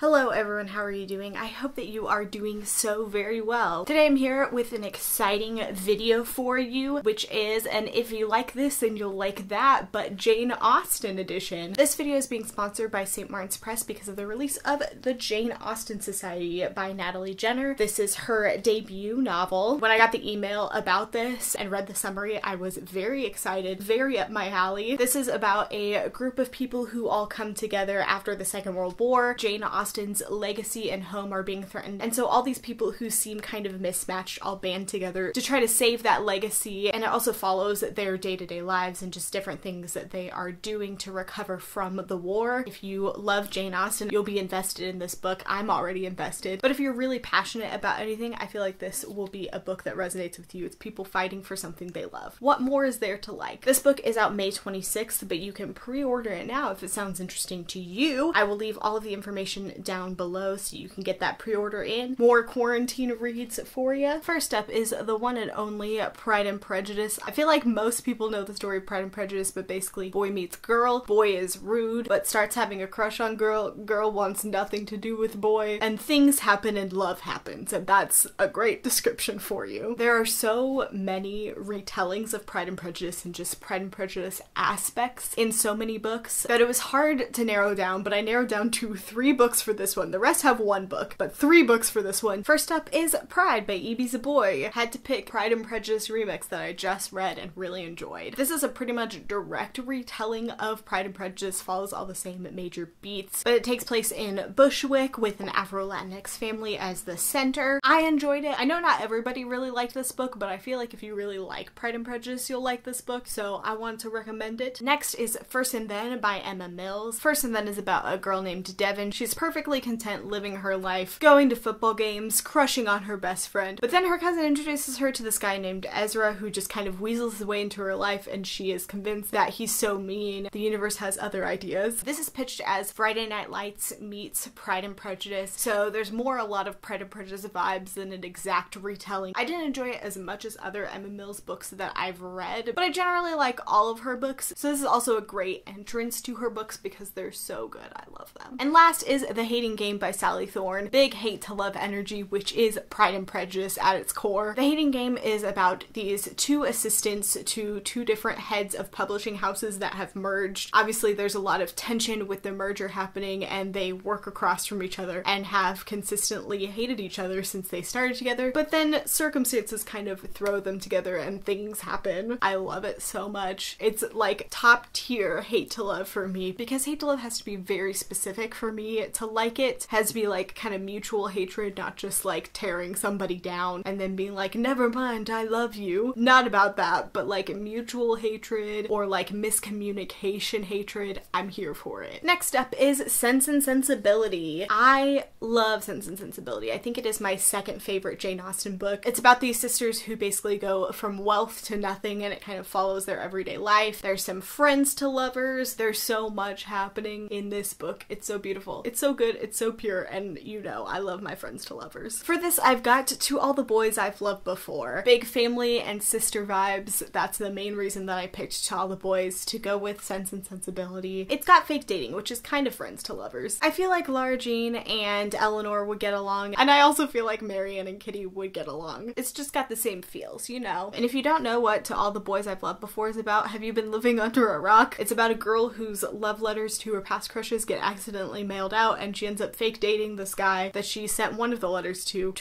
Hello everyone, how are you doing? I hope that you are doing so very well. Today I'm here with an exciting video for you, which is, and if you like this then you'll like that, but Jane Austen edition. This video is being sponsored by St. Martin's Press because of the release of The Jane Austen Society by Natalie Jenner. This is her debut novel. When I got the email about this and read the summary, I was very excited, very up my alley. This is about a group of people who all come together after the Second World War. Jane Austen's legacy and home are being threatened, and so all these people who seem kind of mismatched all band together to try to save that legacy, and it also follows their day-to-day lives and just different things that they are doing to recover from the war. If you love Jane Austen, you'll be invested in this book. I'm already invested, but if you're really passionate about anything, I feel like this will be a book that resonates with you. It's people fighting for something they love. What more is there to like? This book is out May 26th, but you can pre-order it now if it sounds interesting to you. I will leave all of the information down below so you can get that pre-order in. More quarantine reads for you. First up is the one and only Pride and Prejudice. I feel like most people know the story of Pride and Prejudice, but basically boy meets girl, boy is rude, but starts having a crush on girl, girl wants nothing to do with boy, and things happen and love happens, and that's a great description for you. There are so many retellings of Pride and Prejudice and just Pride and Prejudice aspects in so many books that it was hard to narrow down, but I narrowed down to 3 books for this one. The rest have 1 book, but 3 books for this one. First up is Pride by E.B. Zaboy. Had to pick Pride and Prejudice remix that I just read and really enjoyed. This is a pretty much direct retelling of Pride and Prejudice, follows all the same major beats, but it takes place in Bushwick with an Afro-Latinx family as the center. I enjoyed it. I know not everybody really liked this book, but I feel like if you really like Pride and Prejudice, you'll like this book, so I want to recommend it. Next is First and Then by Emma Mills. First and Then is about a girl named Devon. She's perfectly content living her life, going to football games, crushing on her best friend. But then her cousin introduces her to this guy named Ezra who just kind of weasels his way into her life, and she is convinced that he's so mean, the universe has other ideas. This is pitched as Friday Night Lights meets Pride and Prejudice, so there's more a lot of Pride and Prejudice vibes than an exact retelling. I didn't enjoy it as much as other Emma Mills books that I've read, but I generally like all of her books, so this is also a great entrance to her books because they're so good. I love them. And last is The Hating Game by Sally Thorne. Big hate to love energy, which is Pride and Prejudice at its core. The Hating Game is about these 2 assistants to 2 different heads of publishing houses that have merged. Obviously there's a lot of tension with the merger happening, and they work across from each other and have consistently hated each other since they started together, but then circumstances kind of throw them together and things happen. I love it so much. It's like top tier hate to love for me, because hate to love has to be very specific for me to like it. Has to be like kind of mutual hatred, not just like tearing somebody down and then being like, never mind, I love you. Not about that, but like mutual hatred or like miscommunication hatred. I'm here for it. Next up is Sense and Sensibility. I love Sense and Sensibility. I think it is my 2nd favorite Jane Austen book. It's about these sisters who basically go from wealth to nothing, and it kind of follows their everyday life. There's some friends to lovers. There's so much happening in this book. It's so beautiful. It's so good. It's so pure, and you know I love my friends to lovers. For this, I've got To All the Boys I've Loved Before. Big family and sister vibes. That's the main reason that I picked To All the Boys to go with Sense and Sensibility. It's got fake dating, which is kind of friends to lovers. I feel like Lara Jean and Eleanor would get along, and I also feel like Marianne and Kitty would get along. It's just got the same feels, you know. And if you don't know what To All the Boys I've Loved Before is about, have you been living under a rock? It's about a girl whose love letters to her past crushes get accidentally mailed out, and she ends up fake dating this guy that she sent one of the letters to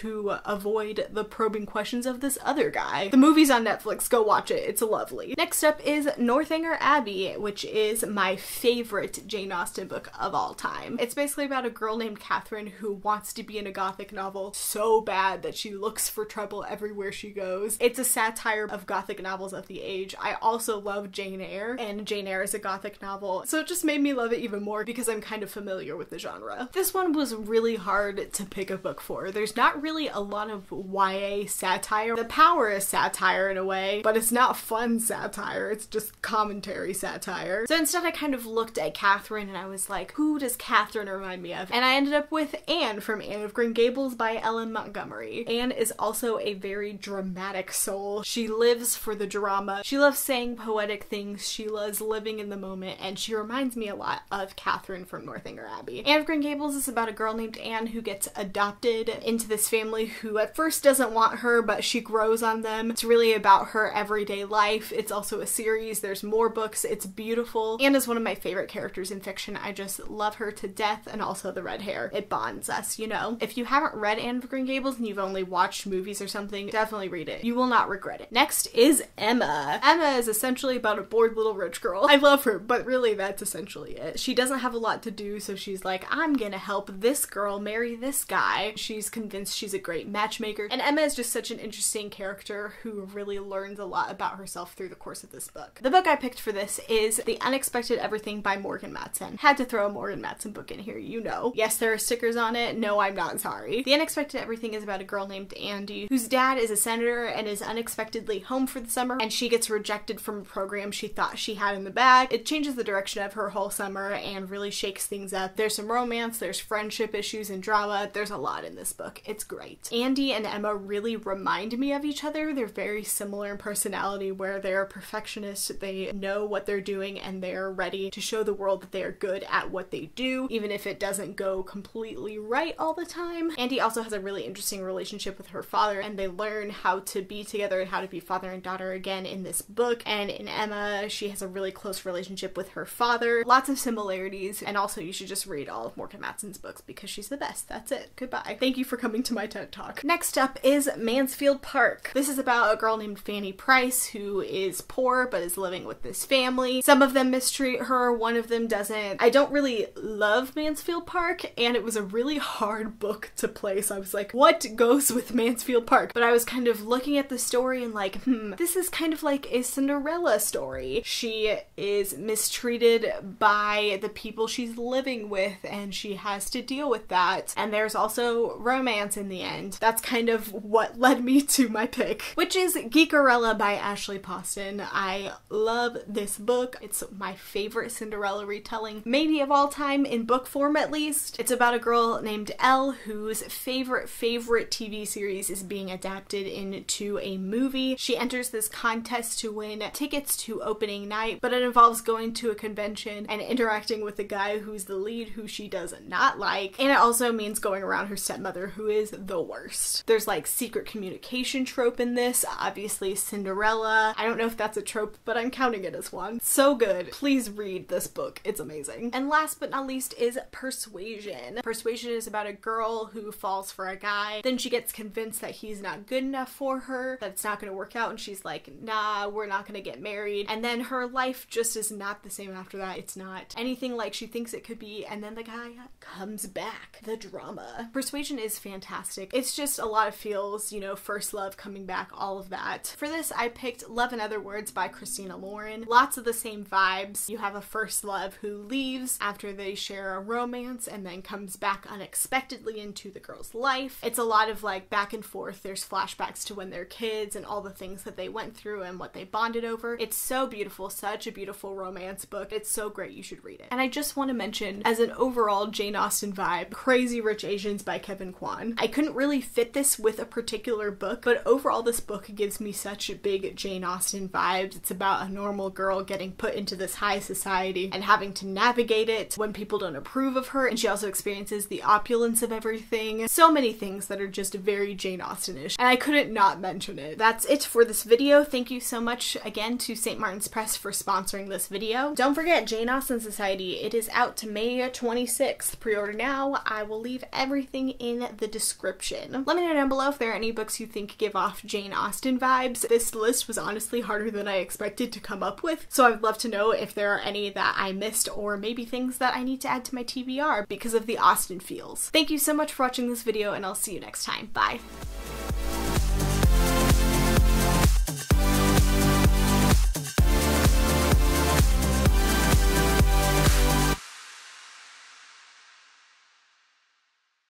avoid the probing questions of this other guy. The movie's on Netflix, go watch it, it's lovely. Next up is Northanger Abbey, which is my favorite Jane Austen book of all time. It's basically about a girl named Catherine who wants to be in a gothic novel so bad that she looks for trouble everywhere she goes. It's a satire of gothic novels of the age. I also love Jane Eyre, and Jane Eyre is a gothic novel, so it just made me love it even more because I'm kind of familiar with the genre. This one was really hard to pick a book for. There's not really a lot of YA satire. The power is satire in a way, but it's not fun satire, it's just commentary satire. So instead I kind of looked at Catherine and I was like, who does Catherine remind me of? And I ended up with Anne from Anne of Green Gables by Ellen Montgomery. Anne is also a very dramatic soul. She lives for the drama. She loves saying poetic things. She loves living in the moment, and she reminds me a lot of Catherine from Northanger Abbey. Anne of Green Gables Gables is about a girl named Anne who gets adopted into this family who at first doesn't want her, but she grows on them. It's really about her everyday life. It's also a series. There's more books. It's beautiful. Anne is one of my favorite characters in fiction. I just love her to death, and also the red hair. It bonds us, you know? If you haven't read Anne of Green Gables and you've only watched movies or something, definitely read it. You will not regret it. Next is Emma. Emma is essentially about a bored little rich girl. I love her, but really that's essentially it. She doesn't have a lot to do, so she's like, I'm gonna help this girl marry this guy. She's convinced she's a great matchmaker, and Emma is just such an interesting character who really learns a lot about herself through the course of this book. The book I picked for this is The Unexpected Everything by Morgan Matson. Had to throw a Morgan Matson book in here, you know. Yes, there are stickers on it. No, I'm not sorry. The Unexpected Everything is about a girl named Andy whose dad is a senator and is unexpectedly home for the summer, and she gets rejected from a program she thought she had in the bag. It changes the direction of her whole summer and really shakes things up. There's some romance, there's friendship issues and drama. There's a lot in this book. It's great. Andy and Emma really remind me of each other. They're very similar in personality, where they're perfectionists, they know what they're doing, and they're ready to show the world that they are good at what they do, even if it doesn't go completely right all the time. Andy also has a really interesting relationship with her father, and they learn how to be together and how to be father and daughter again in this book. And in Emma, she has a really close relationship with her father. Lots of similarities, and also you should just read all of Morgan Matson's books because she's the best. That's it. Goodbye. Thank you for coming to my TED Talk. Next up is Mansfield Park. This is about a girl named Fanny Price who is poor but is living with this family. Some of them mistreat her, one of them doesn't. I don't really love Mansfield Park, and it was a really hard book to place. I was like, what goes with Mansfield Park? But I was kind of looking at the story and like, this is kind of like a Cinderella story. She is mistreated by the people she's living with, and she has to deal with that. And there's also romance in the end. That's kind of what led me to my pick, which is Geek Arella by Ashley Poston. I love this book. It's my favorite Cinderella retelling, maybe of all time, in book form at least. It's about a girl named Elle whose favorite TV series is being adapted into a movie. She enters this contest to win tickets to opening night, but it involves going to a convention and interacting with the guy who's the lead, who she does not like. And it also means going around her stepmother, who is the worst. There's like secret communication trope in this, obviously Cinderella. I don't know if that's a trope, but I'm counting it as one. So good. Please read this book. It's amazing. And last but not least is Persuasion. Persuasion is about a girl who falls for a guy. Then she gets convinced that he's not good enough for her, that it's not going to work out, and she's like, nah, we're not going to get married. And then her life just is not the same after that. It's not anything like she thinks it could be, and then the guy comes back. The drama. Persuasion is fantastic. It's just a lot of feels, you know, first love coming back, all of that. For this, I picked Love in Other Words by Christina Lauren. Lots of the same vibes. You have a first love who leaves after they share a romance and then comes back unexpectedly into the girl's life. It's a lot of like back and forth. There's flashbacks to when they're kids and all the things that they went through and what they bonded over. It's so beautiful, such a beautiful romance book. It's so great, you should read it. And I just want to mention, as an overall Jane Austen vibe, Crazy Rich Asians by Kevin Kwan. I couldn't really fit this with a particular book, but overall this book gives me such big Jane Austen vibes. It's about a normal girl getting put into this high society and having to navigate it when people don't approve of her, and she also experiences the opulence of everything. So many things that are just very Jane Austen-ish, and I couldn't not mention it. That's it for this video. Thank you so much again to St. Martin's Press for sponsoring this video. Don't forget, Jane Austen Society, it is out to May 26th. Pre-order now. I will leave everything in the description. Let me know down below if there are any books you think give off Jane Austen vibes. This list was honestly harder than I expected to come up with, so I'd love to know if there are any that I missed, or maybe things that I need to add to my TBR because of the Austen feels. Thank you so much for watching this video, and I'll see you next time. Bye!